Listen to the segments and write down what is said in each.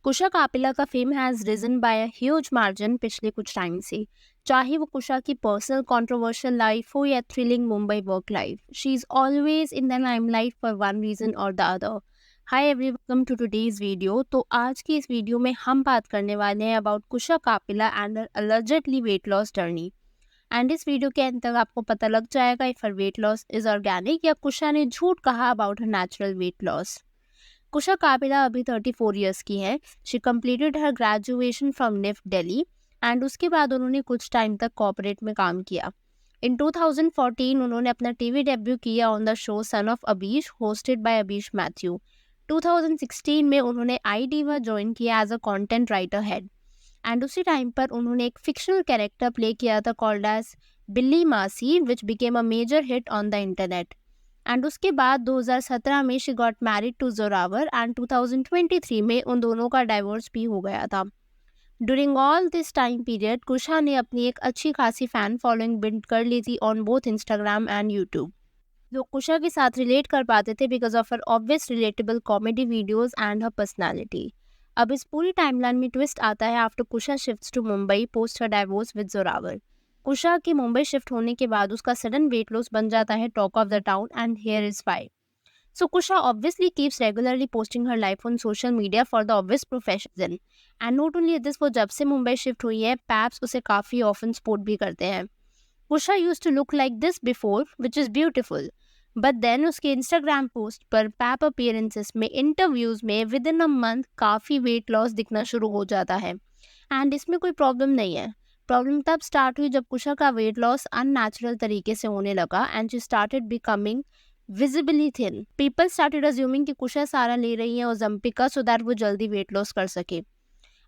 कुशा कापिला का fame has risen by a huge margin पिछले कुछ टाइम से। चाहे वो कुशा की पर्सनल कंट्रोवर्शियल लाइफ हो या thrilling Mumbai work life, she is always in the limelight for one reason और the other. Hi everyone, welcome to today's video. तो आज की इस वीडियो में हम बात करने वाले हैं about Kusha Kapila and her allegedly weight loss journey. And इस वीडियो के अंत तक आपको पता लग जाएगा if her weight loss is organic या कुशा ने झूठ कहा about her natural weight loss. Kusha Kapila अभी 34 ईयर्स की है। She completed her graduation from NIFT Delhi and उसके बाद उन्होंने कुछ टाइम तक कॉर्पोरेट में काम किया। इन 2014 उन्होंने अपना टीवी डेब्यू किया on the show son of Abish hosted by Abish Mathew. 2016 में उन्होंने आई डिवा ज्वाइन किया as a content writer head and उसी टाइम पर उन्होंने एक फिक्शनल कैरेक्टर प्ले किया था called as Billi Masi which became a major hit on the internet. And उसके बाद 2017 में she got married to Zoravar and 2023 में उन दोनों का डाइवोर्स भी हो गया था। During all this time period Kusha ने अपनी एक अच्छी खासी फैन फॉलोइंग बिल्ड कर ली थी on both Instagram and YouTube. लोग कुशा के साथ रिलेट कर पाते थे because of her obvious relatable comedy videos and her personality. अब इस पूरी टाइमलाइन में ट्विस्ट आता है after Kusha shifts to Mumbai post her divorce with Zorawar. Kusha के मुंबई शिफ्ट होने के बाद उसका सडन वेट लॉस बन जाता है talk of the town and here is why. So Kusha obviously keeps regularly posting her life on social media for the obvious profession. And not only this, वो जब से मुंबई शिफ्ट हुई है paps उसे काफ़ी ऑफन सपोर्ट भी करते हैं। Kusha use to look like this before which is beautiful, but then उसके इंस्टाग्राम पोस्ट पर पैप अपीयरेंसेस में इंटरव्यूज में विद इन अ मंथ काफ़ी वेट लॉस दिखना शुरू हो जाता है। एंड इसमें कोई प्रॉब्लम नहीं है। प्रॉब्लम तब स्टार्ट हुई जब कुशा का वेट लॉस अननेचुरल तरीके से होने लगा and she started becoming visibly thin. People started assuming कि कुशा सारा ले रही है ओजम्पिक का सो दैट वो जल्दी वेट लॉस कर सके।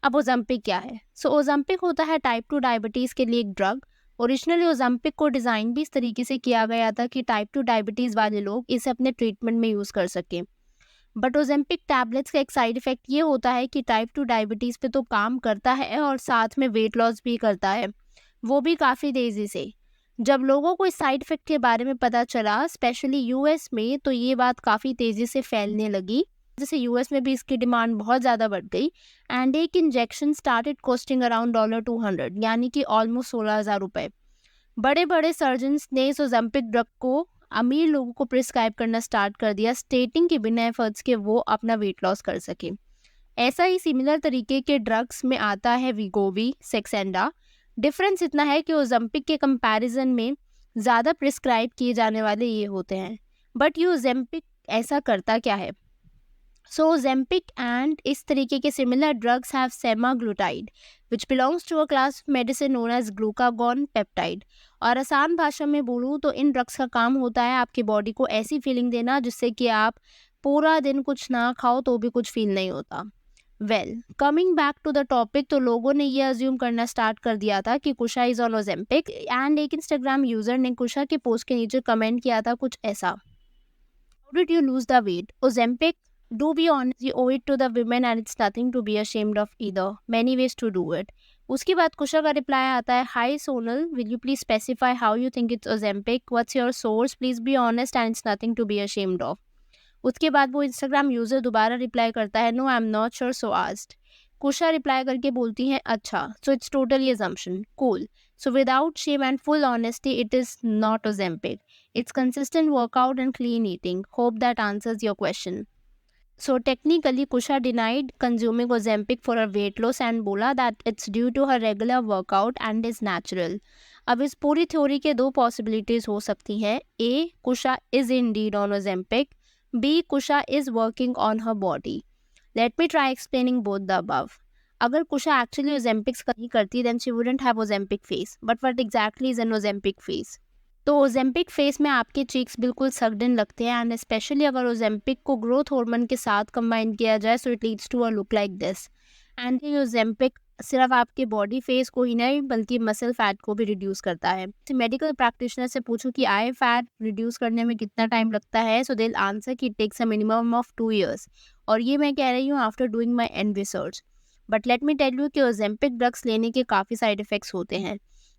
अब ओजम्पिक क्या है? सो ओजम्पिक होता है टाइप 2 डायबिटीज़ के लिए एक ड्रग। ओरिजिनली ओजम्पिक को डिज़ाइन भी इस तरीके से किया गया था कि टाइप 2 डायबिटीज़ वाले लोग इसे अपने ट्रीटमेंट में यूज़ कर सकें। बट ओजेम्पिक टैबलेट्स का एक साइड इफेक्ट ये होता है कि टाइप 2 डायबिटीज़ पे तो काम करता है और साथ में वेट लॉस भी करता है, वो भी काफ़ी तेज़ी से। जब लोगों को इस साइड इफेक्ट के बारे में पता चला स्पेशली यूएस में, तो ये बात काफ़ी तेज़ी से फैलने लगी। जैसे यूएस में भी इसकी डिमांड बहुत ज़्यादा बढ़ गई एंड एक इंजेक्शन स्टार्टेड कॉस्टिंग अराउंड $200 यानी कि ऑलमोस्ट 16,000 रुपये। बड़े बड़े सर्जन्स ने इस ओजेम्पिक ड्रग को अमीर लोगों को प्रिस्क्राइब करना स्टार्ट कर दिया, स्टेटिंग के बिना एफर्ट्स के वो अपना वेट लॉस कर सके। ऐसा ही सिमिलर तरीके के ड्रग्स में आता है वीगोवी, सेक्सेंडा। डिफरेंस इतना है कि ओजेम्पिक के कंपैरिजन में ज़्यादा प्रिस्क्राइब किए जाने वाले ये होते हैं। बट ये ओजेम्पिक ऐसा करता क्या है? सो ओजेम्पिक एंड इस तरीके के similar drugs have semaglutide which belongs to a class of medicine known as glucagon peptide. और आसान भाषा में बोलूँ तो इन ड्रग्स का काम होता है आपकी बॉडी को ऐसी फीलिंग देना जिससे कि आप पूरा दिन कुछ ना खाओ तो भी कुछ फील नहीं होता। Well, coming back to the topic, तो लोगों ने ये अज्यूम करना स्टार्ट कर दिया था कि कुशा इज ऑन ओजेम्पिक एंड एक इंस्टाग्राम यूजर ने कुशा के पोस्ट के नीचे कमेंट किया था कुछ ऐसा: how did you lose the weight? Ozempic? Do be honest, you owe it to the women and it's nothing to be ashamed of either. Many ways to do it. उसके बाद कुशा का reply आता है: hi Sonal, will you please specify how you think it's Ozempic? What's your source? Please be honest and it's nothing to be ashamed of. उसके बाद वो Instagram user दोबारा reply करता है: no I am not sure so asked. Kusha reply करके बोलती है: अच्छा, so it's totally assumption. Cool. So without shame and full honesty, it is not Ozempic. It's consistent workout and clean eating. Hope that answers your question. So technically, Kusha denied consuming Ozempic for her weight loss and बोला that it's due to her regular workout and is natural. अब इस पूरी theory के दो possibilities हो सकती हैं: A. Kusha is indeed on Ozempic. B. Kusha is working on her body. Let me try explaining both the above. अगर कुशा actually Ozempics नहीं करती then she wouldn't have Ozempic face. But what exactly is an Ozempic face? तो Ozempic face में आपके cheeks बिल्कुल sucked इन लगते हैं and specially अगर ओजेम्पिक को ग्रोथ हार्मोन के साथ कंबाइन किया जाए so it leads to a look like this. And ये ओजेम्पिक सिर्फ आपके बॉडी फेस को ही नहीं बल्कि मसल फैट को भी रिड्यूस करता है। मेडिकल प्रैक्टिशनर से पूछो कि आई फैट रिड्यूस करने में कितना टाइम लगता है, सो दे विल आंसर कि it takes a minimum of 2 years। और ये मैं कह रही हूँ after doing my end research. But let me tell you कि ओजेम्पिक ड्रग्स लेने के काफ़ी साइड इफ़ेक्ट्स होते हैं।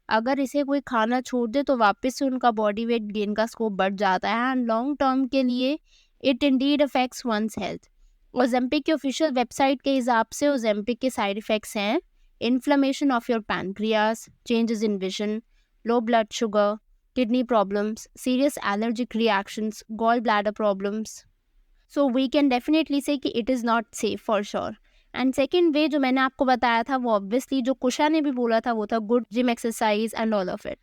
अगर इसे कोई खाना छोड़ दे तो वापस से उनका बॉडी वेट गेन का स्कोप बढ़ जाता है एंड लॉन्ग टर्म के लिए it indeed affects one's health. Ozempic की ऑफिशियल वेबसाइट के हिसाब से ओजेम्पिक के साइड इफ़ेक्ट्स हैं inflammation of your pancreas, changes in vision, low blood sugar, kidney problems, serious allergic reactions, gall bladder problems. So we can definitely say कि it is not safe for sure. And second way जो मैंने आपको बताया था वो obviously जो कुशा ने भी बोला था वो था good gym exercise and all of it.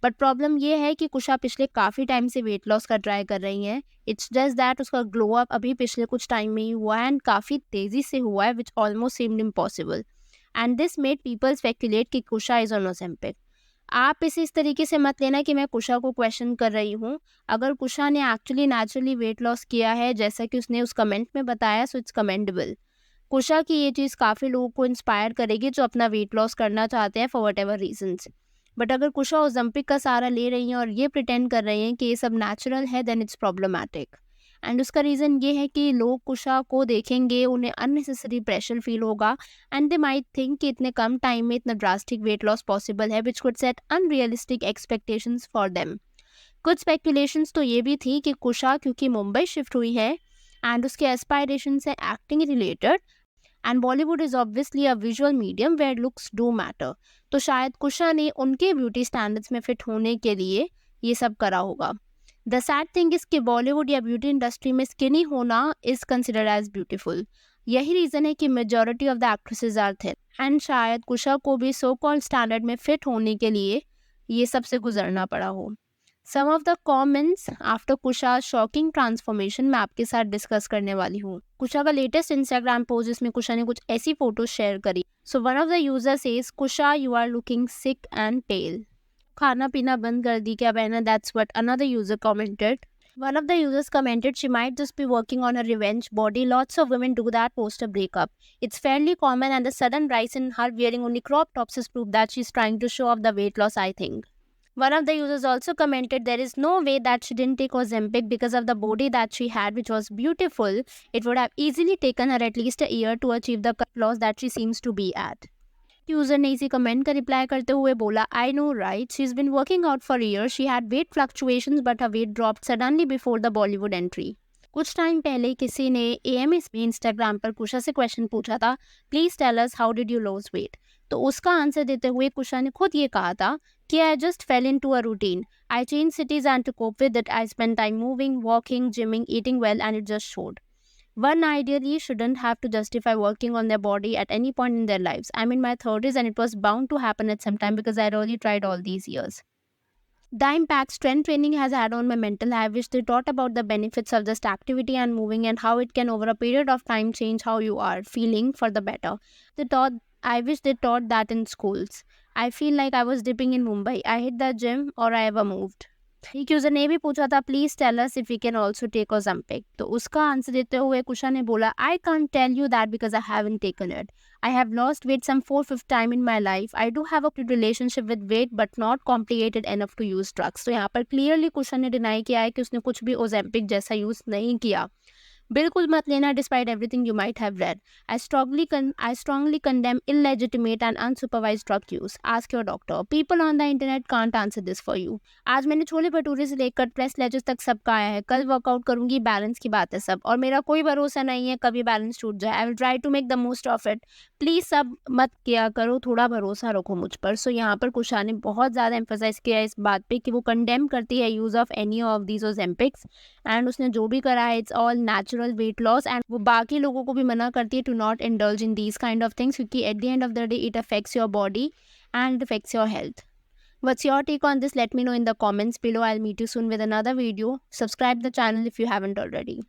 But problem ये है कि कुशा पिछले काफ़ी टाइम से वेट लॉस का ट्राई कर रही हैं. इट्स जस्ट दैट उसका ग्लो अप अभी पिछले कुछ टाइम में ही हुआ है एंड काफ़ी तेज़ी से हुआ है विच almost seemed impossible. And this made people speculate कि कुशा इज़ ऑन ओजेम्पिक. आप इसे इस तरीके से मत लेना कि मैं कुशा को क्वेश्चन कर रही हूँ. अगर कुशा ने एक्चुअली नेचुरली वेट लॉस किया है जैसा कि उसने उस कमेंट में बताया सो इट्स कमेंडेबल. कुशा की ये चीज़ काफ़ी लोगों को इंस्पायर करेगी जो अपना वेट लॉस करना चाहते हैं for whatever reasons. But अगर कुशा ओलंपिक का सहारा ले रही हैं और ये प्रिटेंड कर रही हैं कि ये सब नेचुरल है देन इट्स प्रॉब्लमैटिक. एंड उसका रीज़न ये है कि लोग कुशा को देखेंगे, उन्हें अननेसेसरी प्रेशर फील होगा एंड दे माइट थिंक कि इतने कम टाइम में इतना ड्रास्टिक वेट लॉस पॉसिबल है which could set unrealistic expectations for them. कुछ स्पेकुलेशंस तो ये भी थी कि कुशा क्योंकि मुंबई शिफ्ट हुई है एंड उसके एस्पायरेशंस है acting related and Bollywood is obviously a visual medium where looks do matter. तो शायद कुशा ने उनके ब्यूटी स्टैंडर्ड्स में फिट होने के लिए ये सब करा होगा. द सैड थिंग इज कि बॉलीवुड या ब्यूटी इंडस्ट्री में स्किनी होना इज कंसिडर्ड एज ब्यूटीफुल. यही रीज़न है कि majority of the actresses are thin and शायद कुशा को भी सो कॉल्ड स्टैंडर्ड में फिट होने के लिए ये सबसे गुजरना पड़ा हो. Some of the comments after Kusha shocking transformation मैं आपके साथ डिस्कस करने वाली हूँ. कुशा का लेटेस्ट इंस्टाग्राम पोस्ट जिसमें कुशा ने कुछ ऐसी फोटोज शेयर करी. So one of the user says Kusha you are looking sick and pale. खाना पीना बंद कर दी क्या बहना, that's what another user commented. One of the users commented she might just be working on her revenge body. Lots of women do that post a breakup. It's fairly common and the sudden rise in her wearing only crop tops is proof that she's trying to show off the weight loss, I think. One of the users also commented there is no way that she didn't take Ozempic because of the body that she had, which was beautiful. It would have easily taken her at least a year to achieve the loss that she seems to be at. User ने इसी comment का reply करते हुए बोला I know right she is been working out for year. She had weight fluctuations but her weight dropped suddenly before the Bollywood entry. कुछ time पहले किसी ने एएमएस में इंस्टाग्राम पर कुशा से क्वेश्चन पूछा था please tell us how did you lose weight. तो उसका आंसर देते हुए कुशा ने खुद ये कहा था कि I just fell in to a routine. I change cities and to cope with it. I spend time moving, walking, gymming, eating well and it just showed. One ideally shouldn't have to justify working on their body at any point in their lives. I'm in my 30s and it was bound to happen at some time because I really tried all these years. The impact strength training has had on my mental, I wish they taught about the benefits of just activity and moving and how it can over a period of time change how you are feeling for the better. I wish they taught that in schools. I feel like I was dipping in Mumbai. I hit the gym or I ever moved. एक user ने भी पूछा था please tell us if we can also take Ozempic. तो उसका answer देते हुए कुशा ने बोला I can't tell you that because I haven't taken it. I have lost weight some 4/5 time in my life. I do have a good relationship with weight but not complicated enough to use drugs. तो यहाँ पर clearly कुशा ने deny किया है कि उसने कुछ भी ओजेम्पिक जैसा यूज नहीं किया. बिल्कुल मत लेना despite everything you might have read. I strongly condemn illegitimate and unsupervised drug use. Ask your doctor. People on the internet can't answer this for you. आज मैंने छोले भटूरे से लेकर प्रेस लेजेस तक सबका आया है. कल वर्कआउट करूंगी, बैलेंस की बात है सब. और मेरा कोई भरोसा नहीं है कभी बैलेंस टूट जाए. I will try to make the most of it. Please सब मत किया करो, थोड़ा भरोसा रखो मुझ पर. सो यहाँ पर कुशा ने बहुत ज़्यादा एम्फोसाइज किया है इस बात पे कि वो कंडेम करती है use of any of these Ozempics and उसने जो भी करा है it's all natural weight loss. And वो बाकी लोगों को भी मना करती है to not indulge in these kind of things क्योंकि at the end of the day it affects your body and it affects your health. What's your take on this? Let me know in the comments below. I'll meet you soon with another video. Subscribe the channel if you haven't already.